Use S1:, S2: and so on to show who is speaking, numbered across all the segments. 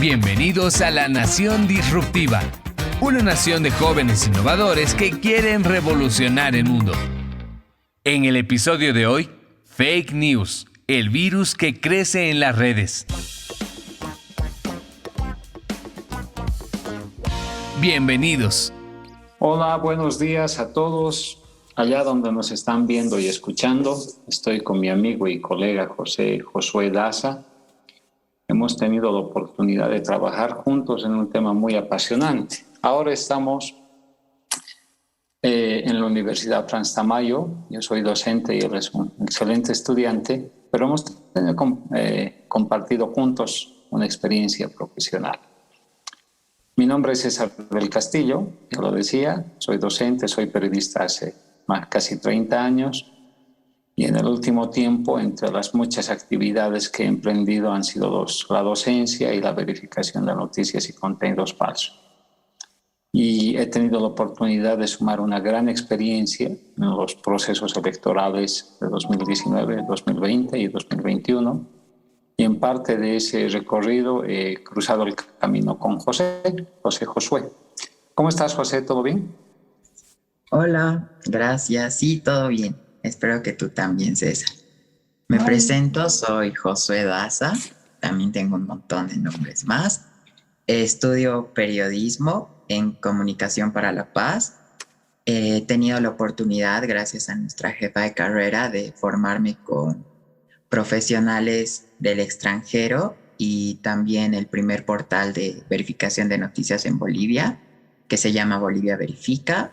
S1: Bienvenidos a la Nación Disruptiva, una nación de jóvenes innovadores que quieren revolucionar el mundo. En el episodio de hoy, Fake News, el virus que crece en las redes. Bienvenidos.
S2: Hola, buenos días a todos. Allá donde nos están viendo y escuchando, estoy con mi amigo y colega Josué Daza. Hemos tenido la oportunidad de trabajar juntos en un tema muy apasionante. Ahora estamos en la Universidad Franz Tamayo. Yo soy docente y él es un excelente estudiante, pero hemos compartido juntos una experiencia profesional. Mi nombre es César del Castillo, ya lo decía, soy docente, soy periodista hace casi 30 años y en el último tiempo, entre las muchas actividades que he emprendido han sido dos: la docencia y la verificación de noticias y contenidos falsos. Y he tenido la oportunidad de sumar una gran experiencia en los procesos electorales de 2019, 2020 y 2021. Y en parte de ese recorrido he cruzado el camino con Josué. ¿Cómo estás, José? ¿Todo bien?
S3: Hola, gracias. Sí, todo bien. Espero que tú también, César. Me presento, soy Josué Daza. También tengo un montón de nombres más. Estudio periodismo en Comunicación para la Paz. He tenido la oportunidad, gracias a nuestra jefa de carrera, de formarme con profesionales del extranjero y también el primer portal de verificación de noticias en Bolivia, que se llama Bolivia Verifica.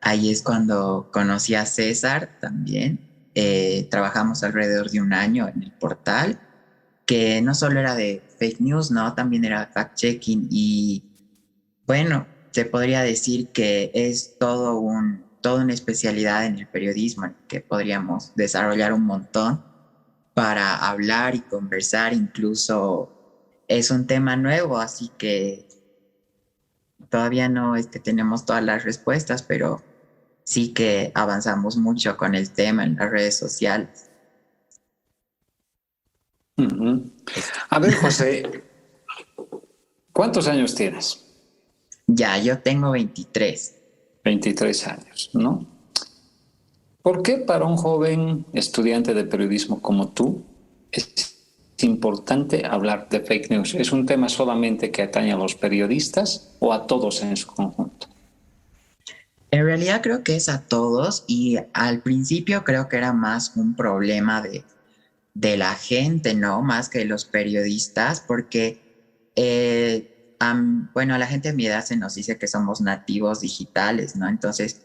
S3: Ahí es cuando conocí a César también. Trabajamos alrededor de un año en el portal, que no solo era de fake news, no, también era fact-checking y bueno, se podría decir que es toda una especialidad en el periodismo en que podríamos desarrollar un montón para hablar y conversar. Incluso es un tema nuevo, así que todavía no es que tenemos todas las respuestas, pero sí que avanzamos mucho con el tema en las redes sociales.
S2: Uh-huh. A ver, José, ¿cuántos años tienes?
S3: Ya, yo tengo 23.
S2: 23 años, ¿no? ¿Por qué para un joven estudiante de periodismo como tú es importante hablar de fake news? ¿Es un tema solamente que atañe a los periodistas o a todos en su conjunto?
S3: En realidad creo que es a todos y al principio creo que era más un problema de la gente, ¿no? Más que los periodistas, porque, bueno, a la gente de mi edad se nos dice que somos nativos digitales, ¿no? Entonces,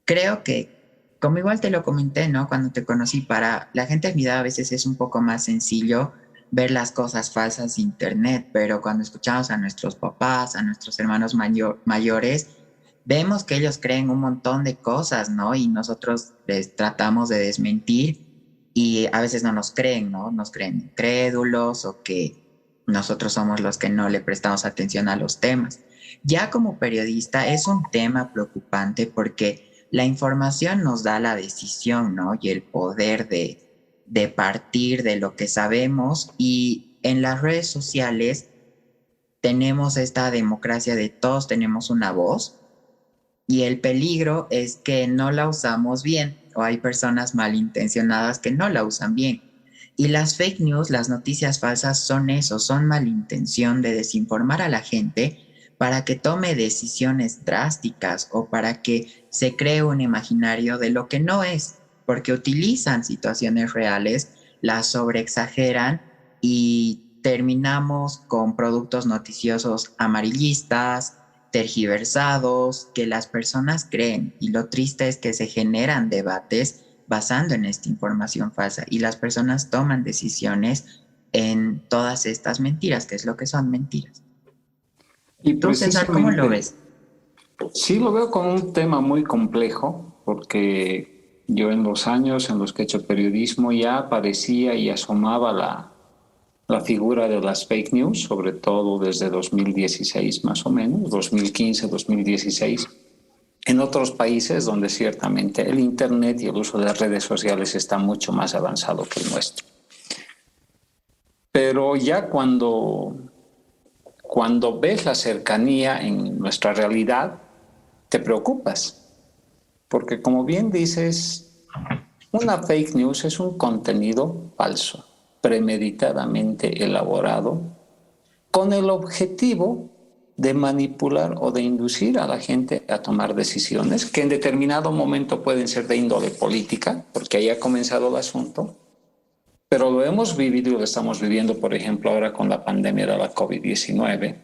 S3: creo que, como igual te lo comenté, ¿no? Cuando te conocí, para la gente de mi edad a veces es un poco más sencillo ver las cosas falsas de internet, pero cuando escuchamos a nuestros papás, a nuestros hermanos mayores, vemos que ellos creen un montón de cosas, ¿no? Y nosotros les tratamos de desmentir y a veces no nos creen, ¿no? Nos creen incrédulos o que nosotros somos los que no le prestamos atención a los temas. Ya como periodista es un tema preocupante porque la información nos da la decisión, ¿no? Y el poder de partir de lo que sabemos, y en las redes sociales tenemos esta democracia de todos tenemos una voz y el peligro es que no la usamos bien o hay personas malintencionadas que no la usan bien. Y las fake news, las noticias falsas son eso, son malintención de desinformar a la gente para que tome decisiones drásticas o para que se cree un imaginario de lo que no es, porque utilizan situaciones reales, las sobreexageran y terminamos con productos noticiosos amarillistas, tergiversados, que las personas creen, y lo triste es que se generan debates basando en esta información falsa y las personas toman decisiones en todas estas mentiras, que es lo que son mentiras.
S2: Y
S3: ¿Tú, César, cómo lo ves?
S2: Sí, lo veo como un tema muy complejo, porque yo en los años en los que he hecho periodismo ya aparecía y asomaba la figura de las fake news, sobre todo desde 2016 más o menos, 2015, 2016, en otros países donde ciertamente el Internet y el uso de las redes sociales está mucho más avanzado que el nuestro. Pero ya cuando cuando ves la cercanía en nuestra realidad, te preocupas. Porque como bien dices, una fake news es un contenido falso, premeditadamente elaborado, con el objetivo de manipular o de inducir a la gente a tomar decisiones que en determinado momento pueden ser de índole política, porque ahí ha comenzado el asunto, pero lo hemos vivido y lo estamos viviendo, por ejemplo, ahora con la pandemia de la COVID-19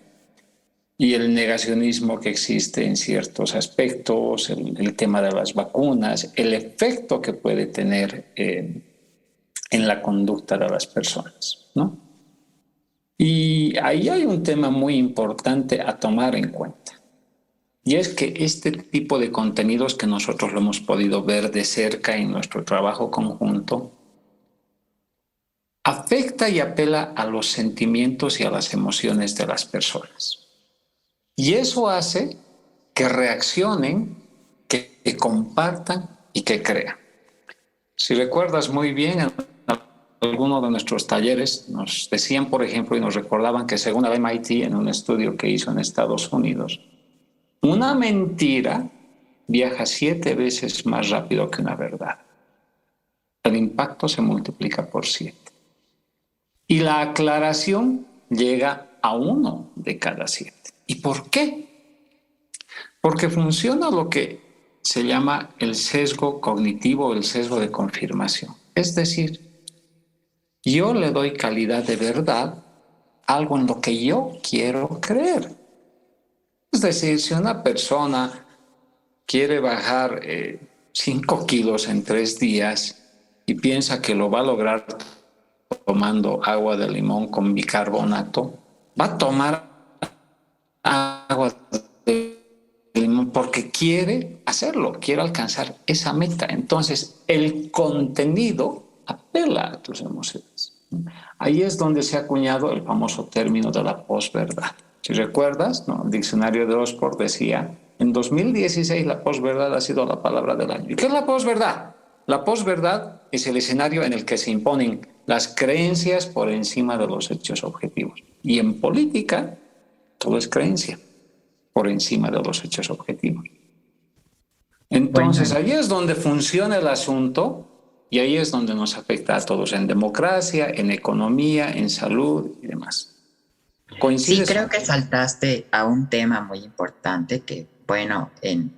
S2: y el negacionismo que existe en ciertos aspectos, el tema de las vacunas, el efecto que puede tener en la conducta de las personas, ¿no? Y ahí hay un tema muy importante a tomar en cuenta. Y es que este tipo de contenidos que nosotros lo hemos podido ver de cerca en nuestro trabajo conjunto, afecta y apela a los sentimientos y a las emociones de las personas. Y eso hace que reaccionen, que compartan y que crean. Si recuerdas muy bien, en algunos de nuestros talleres nos decían, por ejemplo, y nos recordaban que según el MIT, en un estudio que hizo en Estados Unidos, una mentira viaja 7 veces más rápido que una verdad. El impacto se multiplica por 7. Y la aclaración llega a 1 de cada 7. ¿Y por qué? Porque funciona lo que se llama el sesgo cognitivo o el sesgo de confirmación. Es decir, yo le doy calidad de verdad a algo en lo que yo quiero creer. Es decir, si una persona quiere bajar 5 kilos en 3 días y piensa que lo va a lograr tomando agua de limón con bicarbonato, va a tomar agua de limón porque quiere hacerlo, quiere alcanzar esa meta. Entonces, el contenido apela a tus emociones. Ahí es donde se ha acuñado el famoso término de la posverdad. Si recuerdas, ¿no? El diccionario de Oxford decía, en 2016 la posverdad ha sido la palabra del año. ¿Y qué es la posverdad? La posverdad es el escenario en el que se imponen las creencias por encima de los hechos objetivos. Y en política, todo es creencia por encima de los hechos objetivos. Entonces,
S3: Bueno,
S2: ahí es donde funciona el asunto y ahí es donde nos afecta a todos en democracia, en economía, en salud y demás.
S3: sí,
S2: ¿Coincides?
S3: creo que saltaste a un tema muy importante que, bueno, en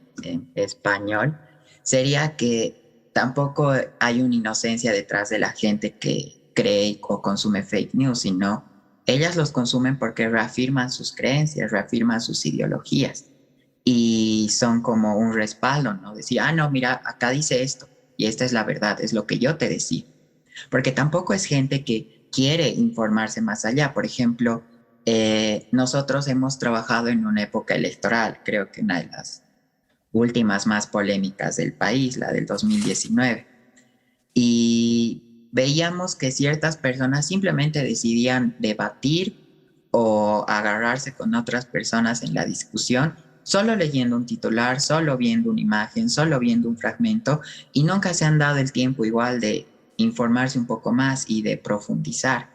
S3: español sería que tampoco hay una inocencia detrás de la gente que cree o consume fake news, sino ellas los consumen porque reafirman sus creencias, reafirman sus ideologías y son como un respaldo, ¿no? Decir, ah, no, mira, acá dice esto y esta es la verdad, es lo que yo te decía. Porque tampoco es gente que quiere informarse más allá. Por ejemplo, nosotros hemos trabajado en una época electoral, creo que una de las últimas más polémicas del país, la del 2019, y veíamos que ciertas personas simplemente decidían debatir o agarrarse con otras personas en la discusión, solo leyendo un titular, solo viendo una imagen, solo viendo un fragmento, y nunca se han dado el tiempo igual de informarse un poco más y de profundizar.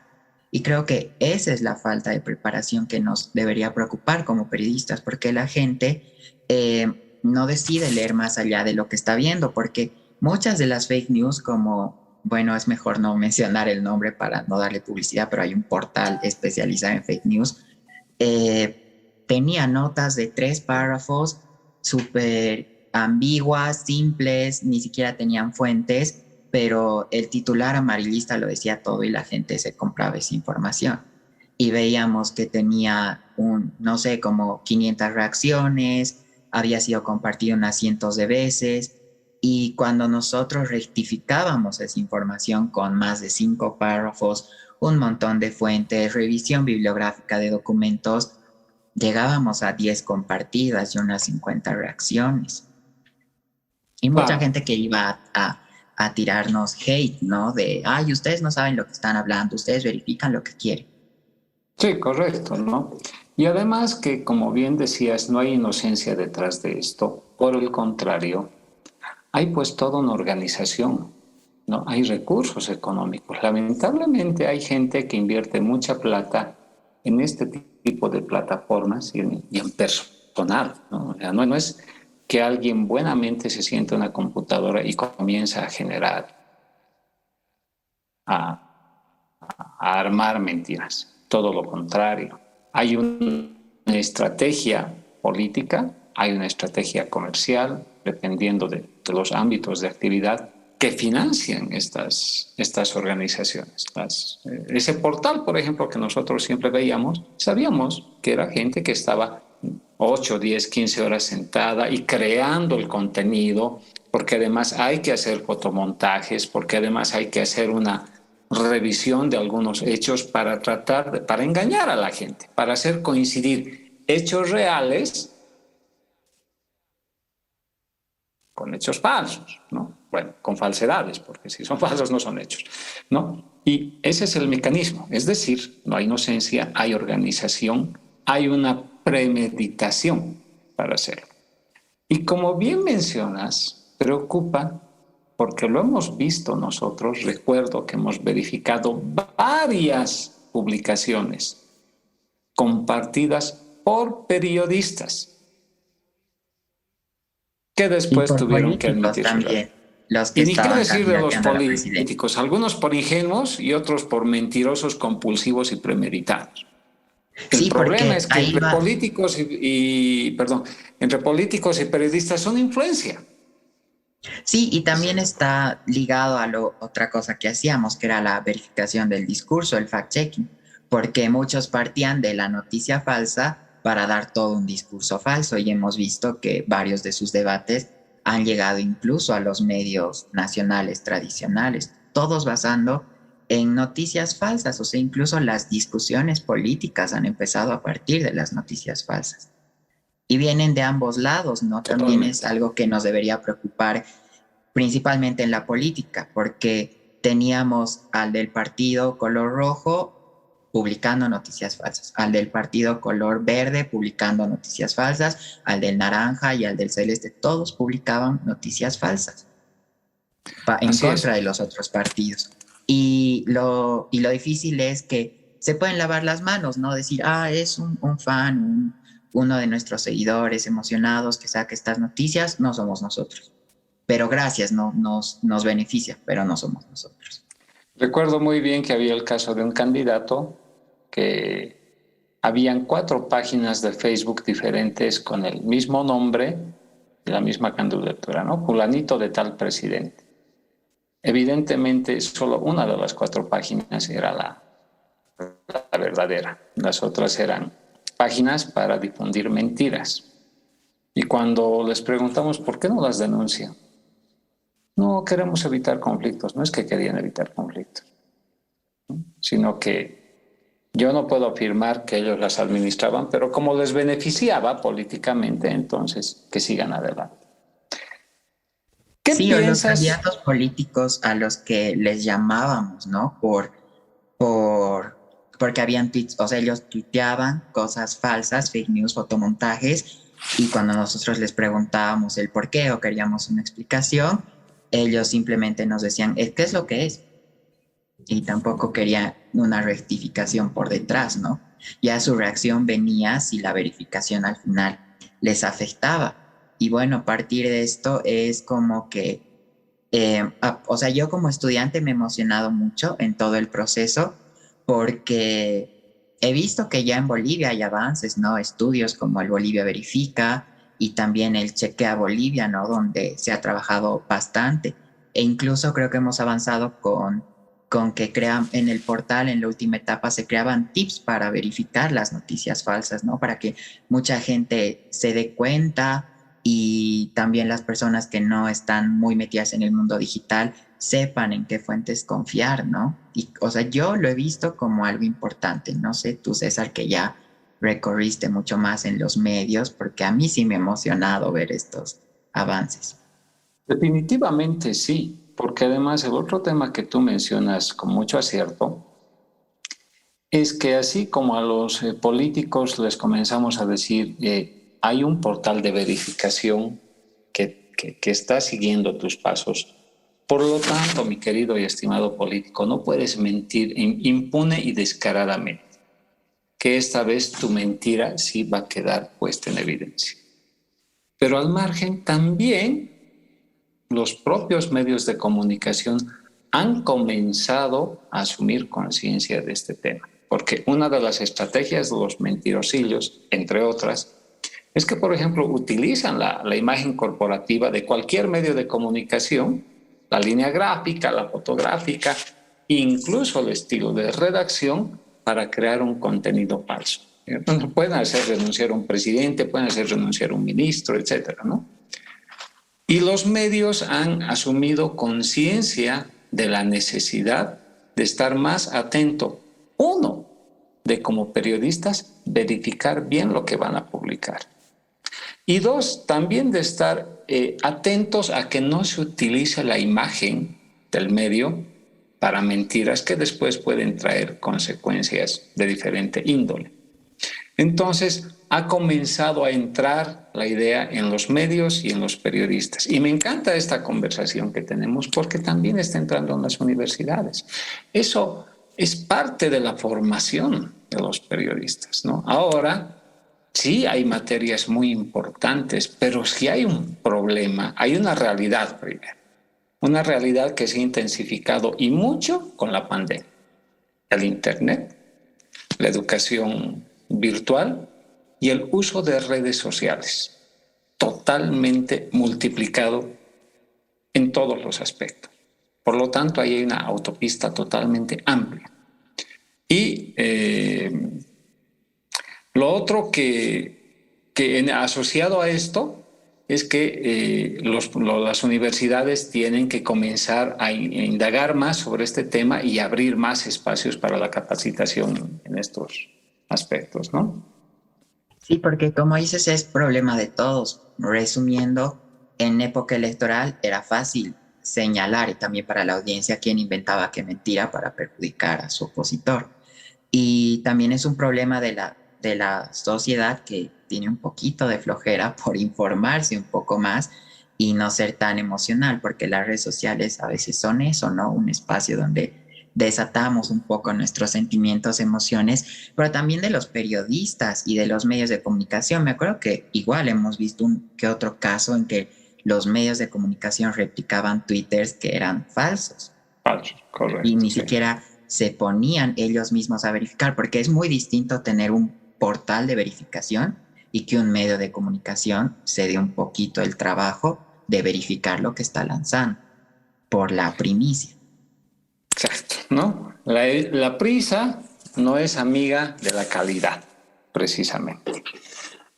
S3: Y creo que esa es la falta de preparación que nos debería preocupar como periodistas, porque la gente no decide leer más allá de lo que está viendo, porque muchas de las fake news, como, bueno, es mejor no mencionar el nombre para no darle publicidad, pero hay un portal especializado en fake news, tenía notas de 3 párrafos súper ambiguas, simples, ni siquiera tenían fuentes, pero el titular amarillista lo decía todo y la gente se compraba esa información. Y veíamos que tenía no sé, como 500 reacciones, había sido compartido unas cientos de veces, y cuando nosotros rectificábamos esa información con más de 5 párrafos, un montón de fuentes, revisión bibliográfica de documentos, llegábamos a 10 compartidas y unas 50 reacciones. Y mucha
S2: Claro.
S3: gente que iba a tirarnos hate, ¿no? De, ay, ustedes no saben lo que están hablando, ustedes verifican lo que quieren.
S2: Sí, correcto, ¿no? Y además que, como bien decías, no hay inocencia detrás de esto. Por el contrario, hay pues toda una organización, ¿no? Hay recursos económicos. Lamentablemente hay gente que invierte mucha plata en este tipo de plataformas y en personal, ¿no? O sea, no es que alguien buenamente se siente en una computadora y comienza a generar, a armar mentiras. Todo lo contrario. Hay una estrategia política, hay una estrategia comercial, dependiendo de los ámbitos de actividad que financian estas organizaciones. Ese portal, por ejemplo, que nosotros siempre veíamos, sabíamos que era gente que estaba 8, 10, 15 horas sentada y creando el contenido, porque además hay que hacer fotomontajes, porque además hay que hacer una revisión de algunos hechos para para engañar a la gente, para hacer coincidir hechos reales con hechos falsos, ¿no? Bueno, con falsedades, porque si son falsos no son hechos, ¿no? Y ese es el mecanismo, es decir, no hay inocencia, hay organización, hay una premeditación para hacerlo. Y como bien mencionas, preocupa porque lo hemos visto nosotros, recuerdo que hemos verificado varias publicaciones compartidas por periodistas que
S3: Y
S2: después
S3: por
S2: tuvieron que
S3: políticos
S2: admitir su error.
S3: también, los que
S2: Y ni qué
S3: estaban
S2: decir de los
S3: candidateando a la presidencia.
S2: políticos, algunos por ingenuos y otros por mentirosos, compulsivos y premeditados. El
S3: Sí,
S2: problema
S3: porque
S2: es que
S3: ahí
S2: entre
S3: va.
S2: políticos perdón, entre políticos y periodistas son influencia.
S3: Sí, y también está ligado a otra cosa que hacíamos, que era la verificación del discurso, el fact-checking, porque muchos partían de la noticia falsa para dar todo un discurso falso y hemos visto que varios de sus debates han llegado incluso a los medios nacionales tradicionales, todos basando en noticias falsas, o sea, incluso las discusiones políticas han empezado a partir de las noticias falsas. Y vienen de ambos lados, ¿no? También es
S2: Totalmente.
S3: algo que nos debería preocupar principalmente en la política, porque teníamos al del partido color rojo publicando noticias falsas, al del partido color verde publicando noticias falsas, al del naranja y al del celeste, todos publicaban noticias falsas en
S2: Así
S3: contra
S2: es.
S3: de los otros partidos. Y lo difícil es que se pueden lavar las manos, ¿no? Decir, es un fan, uno de nuestros seguidores emocionados que saca estas noticias, no somos nosotros. Pero gracias, no, nos beneficia, pero no somos nosotros.
S2: Recuerdo muy bien que había el caso de un candidato que habían 4 páginas de Facebook diferentes con el mismo nombre y la misma candidatura, ¿no? Fulanito de tal presidente. Evidentemente, solo una de las 4 páginas era la verdadera. Las otras eran páginas para difundir mentiras. Y cuando les preguntamos por qué no las denuncian, no queremos evitar conflictos, no es que querían evitar conflictos, ¿no? Sino que yo no puedo afirmar que ellos las administraban, pero como les beneficiaba políticamente, entonces que sigan adelante. ¿Qué
S3: Sí, o los
S2: piensas?
S3: candidatos políticos a los que les llamábamos, ¿no? Porque habían tweets, o sea, ellos tuiteaban cosas falsas, fake news, fotomontajes, y cuando nosotros les preguntábamos el por qué o queríamos una explicación, ellos simplemente nos decían, ¿qué es lo que es? Y tampoco querían una rectificación por detrás, ¿no? Ya su reacción venía si la verificación al final les afectaba. Y bueno, a partir de esto es como que, o sea, yo como estudiante me he emocionado mucho en todo el proceso porque he visto que ya en Bolivia hay avances, ¿no? Estudios como el Bolivia Verifica y también el Chequea Bolivia, ¿no? Donde se ha trabajado bastante. E incluso creo que hemos avanzado con que crean en el portal, en la última etapa, se creaban tips para verificar las noticias falsas, ¿no? Para que mucha gente se dé cuenta y también las personas que no están muy metidas en el mundo digital sepan en qué fuentes confiar, ¿no? Y, o sea, yo lo he visto como algo importante. No sé, tú, César, que ya recorriste mucho más en los medios, porque a mí sí me ha emocionado ver estos avances.
S2: Definitivamente sí, porque además el otro tema que tú mencionas con mucho acierto es que así como a los políticos les comenzamos a decir, hay un portal de verificación que está siguiendo tus pasos. Por lo tanto, mi querido y estimado político, no puedes mentir impune y descaradamente. que esta vez tu mentira sí va a quedar puesta en evidencia. Pero al margen también los propios medios de comunicación han comenzado a asumir conciencia de este tema. Porque una de las estrategias de los mentirosillos, entre otras, es que, por ejemplo, utilizan la imagen corporativa de cualquier medio de comunicación, la línea gráfica, la fotográfica, incluso el estilo de redacción para crear un contenido falso. Pueden hacer renunciar a un presidente, pueden hacer renunciar a un ministro, etcétera, ¿no? Y los medios han asumido conciencia de la necesidad de estar más atento, uno, de como periodistas verificar bien lo que van a publicar. Y dos, también de estar atentos a que no se utilice la imagen del medio para mentiras que después pueden traer consecuencias de diferente índole. Entonces, ha comenzado a entrar la idea en los medios y en los periodistas. Y me encanta esta conversación que tenemos porque también está entrando en las universidades. Eso es parte de la formación de los periodistas, ¿no? Ahora, sí hay materias muy importantes, pero si hay un problema, hay una realidad primero. Una realidad que se ha intensificado y mucho con la pandemia. El Internet, la educación virtual y el uso de redes sociales, totalmente multiplicado en todos los aspectos. Por lo tanto, ahí hay una autopista totalmente amplia. Y lo otro que asociado a esto es que las universidades tienen que comenzar a indagar más sobre este tema y abrir más espacios para la capacitación en estos aspectos, ¿no?
S3: Sí, porque como dices, es problema de todos. Resumiendo, en época electoral era fácil señalar, y también para la audiencia, quién inventaba qué mentira para perjudicar a su opositor. Y también es un problema de la sociedad que tiene un poquito de flojera por informarse un poco más y no ser tan emocional, porque las redes sociales a veces son eso, ¿no? Un espacio donde desatamos un poco nuestros sentimientos, emociones, pero también de los periodistas y de los medios de comunicación. Me acuerdo que igual hemos visto que otro caso en que los medios de comunicación replicaban twitters que eran falsos.
S2: Falsos, correcto.
S3: Y ni siquiera se ponían ellos mismos a verificar, porque es muy distinto tener un portal de verificación y que un medio de comunicación se dé un poquito el trabajo de verificar lo que está lanzando por la primicia.
S2: Exacto, ¿no? La prisa no es amiga de la calidad, precisamente.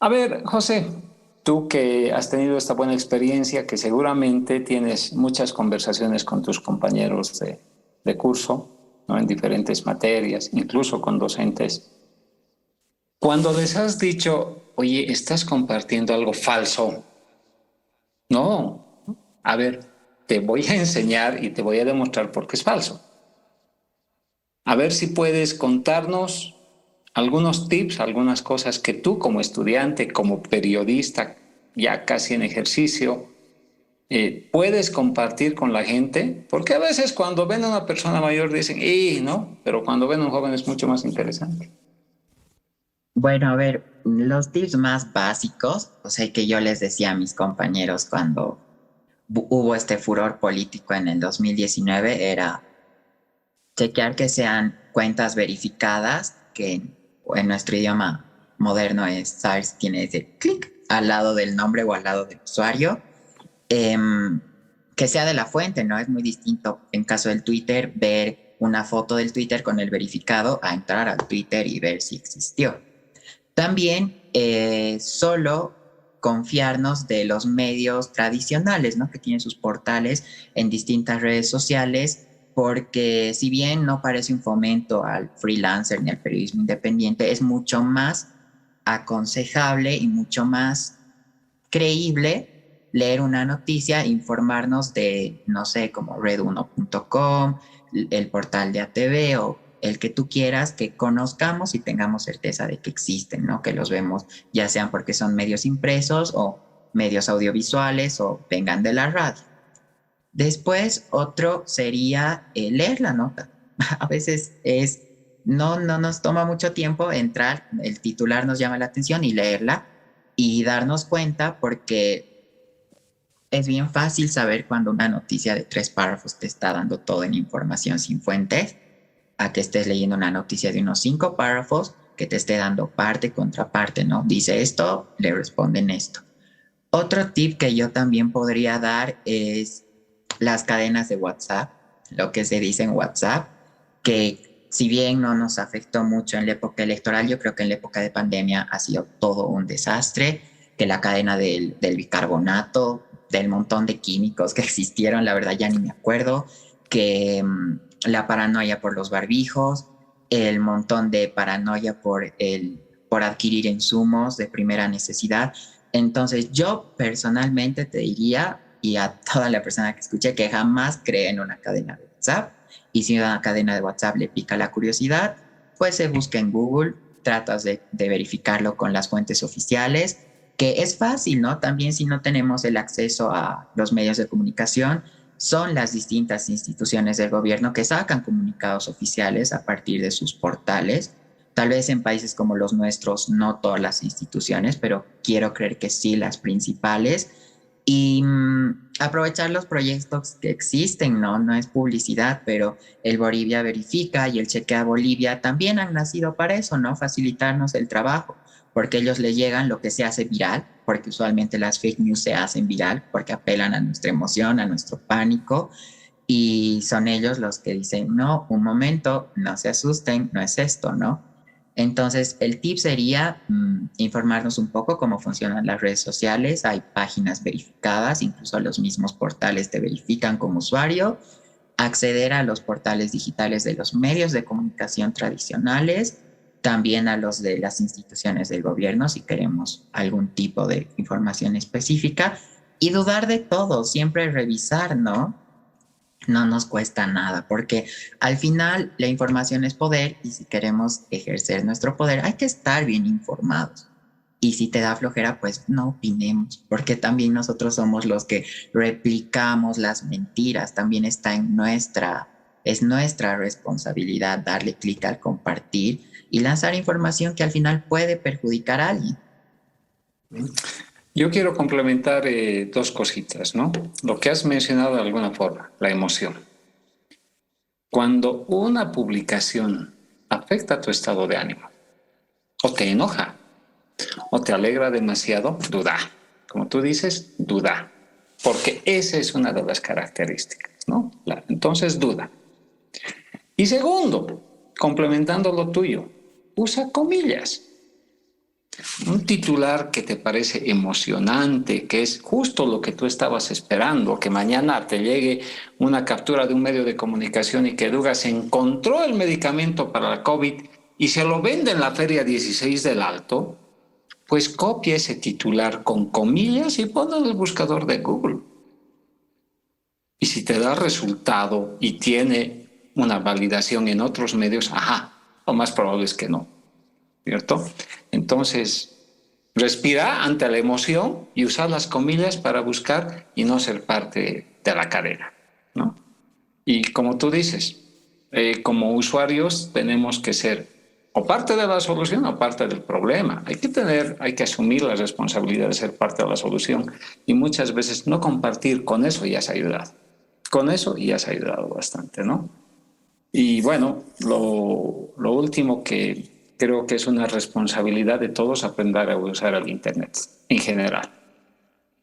S2: A ver, José, tú que has tenido esta buena experiencia, que seguramente tienes muchas conversaciones con tus compañeros de curso, ¿no? En diferentes materias, incluso con docentes. Cuando les has dicho, oye, estás compartiendo algo falso, no, a ver, te voy a enseñar y te voy a demostrar por qué es falso. A ver si puedes contarnos algunos tips, algunas cosas que tú como estudiante, como periodista, ya casi en ejercicio, puedes compartir con la gente, porque a veces cuando ven a una persona mayor dicen, ¿no? Pero cuando ven a un joven es mucho más interesante.
S3: Bueno, a ver, los tips más básicos, o sea, que yo les decía a mis compañeros cuando hubo este furor político en el 2019, era chequear que sean cuentas verificadas, que en nuestro idioma moderno es saber si tiene ese clic al lado del nombre o al lado del usuario, que sea de la fuente, ¿no? Es muy distinto en caso del Twitter ver una foto del Twitter con el verificado a entrar al Twitter y ver si existió. También solo confiarnos de los medios tradicionales, ¿no? Que tienen sus portales en distintas redes sociales, porque si bien no parece un fomento al freelancer ni al periodismo independiente, es mucho más aconsejable y mucho más creíble leer una noticia, informarnos de, no sé, como red1.com, el portal de ATV o el que tú quieras, que conozcamos y tengamos certeza de que existen, ¿no? Que los vemos, ya sean porque son medios impresos o medios audiovisuales o vengan de la radio. Después, otro sería leer la nota. A veces es no nos toma mucho tiempo entrar, el titular nos llama la atención y leerla y darnos cuenta, porque es bien fácil saber cuando una noticia de 3 párrafos te está dando toda la información sin fuentes, a que estés leyendo una noticia de unos 5 párrafos que te esté dando parte contra parte, ¿no? Dice esto, le responden esto. Otro tip que yo también podría dar es las cadenas de WhatsApp, lo que se dice en WhatsApp, que si bien no nos afectó mucho en la época electoral, yo creo que en la época de pandemia ha sido todo un desastre, que la cadena del bicarbonato, del montón de químicos que existieron, la verdad ya ni me acuerdo, que la paranoia por los barbijos, el montón de paranoia por adquirir insumos de primera necesidad. Entonces yo personalmente te diría, y a toda la persona que escuche, que jamás cree en una cadena de WhatsApp, y si una cadena de WhatsApp le pica la curiosidad, pues se busca en Google, tratas de verificarlo con las fuentes oficiales, que es fácil, ¿no? También si no tenemos el acceso a los medios de comunicación, son las distintas instituciones del gobierno que sacan comunicados oficiales a partir de sus portales. Tal vez en países como los nuestros, no todas las instituciones, pero quiero creer que sí las principales. Y aprovechar los proyectos que existen, ¿no? No es publicidad, pero el Bolivia Verifica y el Chequea Bolivia también han nacido para eso, ¿no? Facilitarnos el trabajo, porque ellos le llegan lo que se hace viral, porque usualmente las fake news se hacen viral, porque apelan a nuestra emoción, a nuestro pánico, y son ellos los que dicen, no, un momento, no se asusten, no es esto, ¿no? Entonces, el tip sería informarnos un poco cómo funcionan las redes sociales. Hay páginas verificadas, incluso los mismos portales te verifican como usuario. Acceder a los portales digitales de los medios de comunicación tradicionales, también a los de las instituciones del gobierno si queremos algún tipo de información específica, y dudar de todo, siempre revisar, ¿no? No nos cuesta nada, porque al final la información es poder y si queremos ejercer nuestro poder hay que estar bien informados. Y si te da flojera, pues no opinemos, porque también nosotros somos los que replicamos las mentiras, también está es nuestra responsabilidad darle clic al compartir y lanzar información que al final puede perjudicar a alguien.
S2: Yo quiero complementar dos cositas, ¿no? Lo que has mencionado de alguna forma, la emoción. Cuando una publicación afecta tu estado de ánimo, o te enoja, o te alegra demasiado, duda. Como tú dices, duda. Porque esa es una de las características, ¿no? Entonces, duda. Y segundo, complementando lo tuyo, usa comillas. Un titular que te parece emocionante, que es justo lo que tú estabas esperando, que mañana te llegue una captura de un medio de comunicación y que diga se encontró el medicamento para la COVID y se lo vende en la Feria 16 del Alto, pues copia ese titular con comillas y ponlo en el buscador de Google. Y si te da resultado y tiene una validación en otros medios, ajá, lo más probable es que no. ¿Cierto? Entonces, respira ante la emoción y usar las comillas para buscar y no ser parte de la cadena, ¿no? Y como tú dices, como usuarios tenemos que ser o parte de la solución o parte del problema. Hay que asumir la responsabilidad de ser parte de la solución y muchas veces no compartir, con eso ya se ha ayudado. Con eso ya se ha ayudado bastante, ¿no? Y bueno, lo último que creo que es una responsabilidad de todos aprender a usar el Internet en general,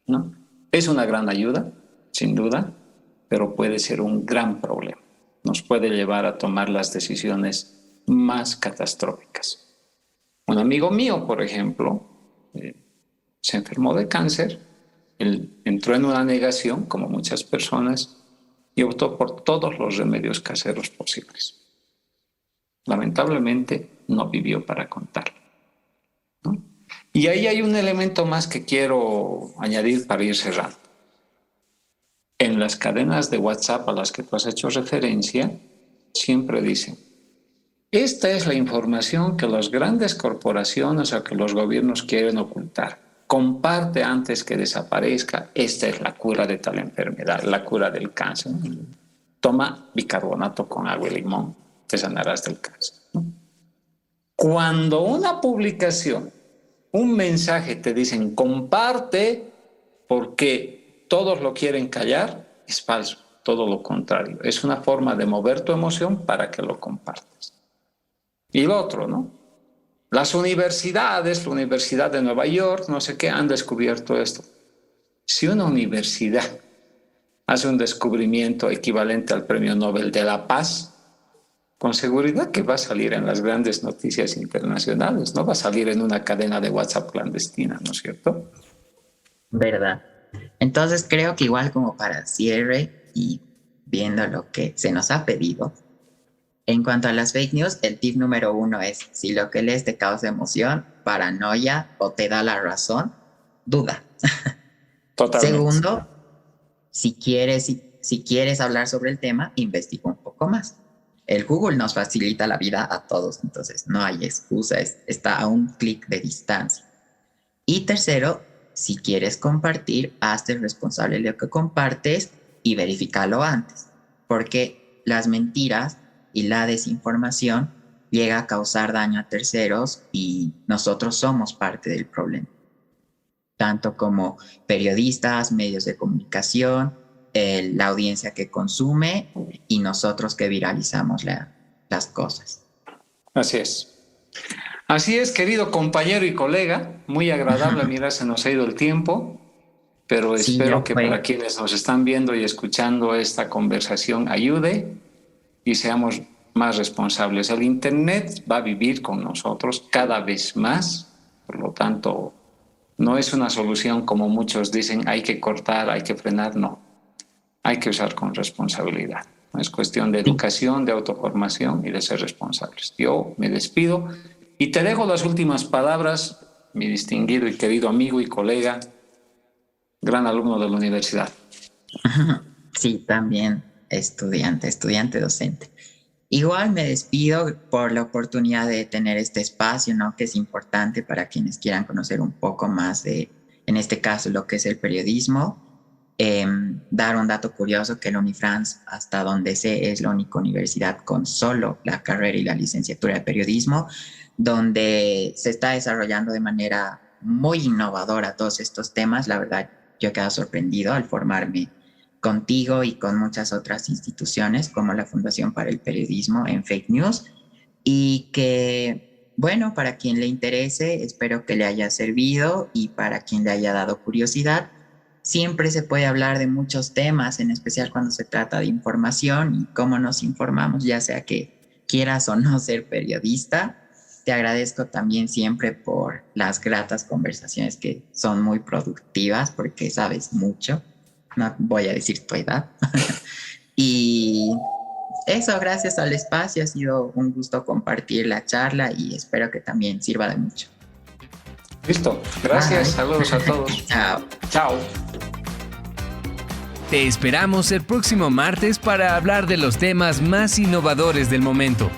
S2: ¿no? Es una gran ayuda, sin duda, pero puede ser un gran problema. Nos puede llevar a tomar las decisiones más catastróficas. Un amigo mío, por ejemplo, se enfermó de cáncer, él entró en una negación, como muchas personas, y optó por todos los remedios caseros posibles. Lamentablemente no vivió para contarlo, ¿no? Y ahí hay un elemento más que quiero añadir para ir cerrando. En las cadenas de WhatsApp a las que tú has hecho referencia, siempre dicen, esta es la información que las grandes corporaciones o que los gobiernos quieren ocultar. Comparte antes que desaparezca, esta es la cura de tal enfermedad, la cura del cáncer. Toma bicarbonato con agua y limón. te sanarás del cáncer, ¿no? Cuando una publicación, un mensaje te dicen comparte porque todos lo quieren callar, es falso, todo lo contrario. Es una forma de mover tu emoción para que lo compartas. Y lo otro, ¿no? Las universidades, la Universidad de Nueva York, no sé qué, han descubierto esto. Si una universidad hace un descubrimiento equivalente al Premio Nobel de la Paz, con seguridad que va a salir en las grandes noticias internacionales, no va a salir en una cadena de WhatsApp clandestina, ¿no es cierto?
S3: ¿Verdad? Entonces creo que igual como para cierre y viendo lo que se nos ha pedido, en cuanto a las fake news, el tip número 1 es: si lo que lees te causa emoción, paranoia o te da la razón, duda.
S2: Totalmente.
S3: Segundo, si quieres hablar sobre el tema, investiga un poco más. El Google nos facilita la vida a todos, entonces no hay excusa, está a un clic de distancia. Y tercero, si quieres compartir, hazte responsable de lo que compartes y verifícalo antes, porque las mentiras y la desinformación llega a causar daño a terceros y nosotros somos parte del problema, tanto como periodistas, medios de comunicación, la audiencia que consume y nosotros que viralizamos las cosas.
S2: Así es. Así es, querido compañero y colega, muy agradable. Mira, se nos ha ido el tiempo, pero
S3: Sí,
S2: espero que para quienes nos están viendo y escuchando esta conversación ayude y seamos más responsables. El Internet va a vivir con nosotros cada vez más, por lo tanto, no es una solución como muchos dicen, hay que cortar, hay que frenar, no. Hay que usar con responsabilidad. Es cuestión de educación, de autoformación y de ser responsables. Yo me despido y te dejo las últimas palabras, mi distinguido y querido amigo y colega, gran alumno de la universidad.
S3: Sí, también estudiante docente. Igual me despido por la oportunidad de tener este espacio, ¿no? Que es importante para quienes quieran conocer un poco más de, en este caso, lo que es el periodismo. Dar un dato curioso que la Unifrance, hasta donde sé, es la única universidad con solo la carrera y la licenciatura de periodismo, donde se está desarrollando de manera muy innovadora todos estos temas. La verdad, yo he quedado sorprendido al formarme contigo y con muchas otras instituciones como la Fundación para el Periodismo en Fake News, y que, bueno, para quien le interese, espero que le haya servido, y para quien le haya dado curiosidad, siempre se puede hablar de muchos temas, en especial cuando se trata de información y cómo nos informamos, ya sea que quieras o no ser periodista. Te agradezco también siempre por las gratas conversaciones que son muy productivas, porque sabes mucho. No voy a decir tu edad. Y eso, gracias al espacio, ha sido un gusto compartir la charla y espero que también sirva de mucho.
S2: Listo, gracias,
S3: Bye.
S2: saludos a todos.
S3: Chao.
S2: Chao.
S1: Te esperamos el próximo martes para hablar de los temas más innovadores del momento.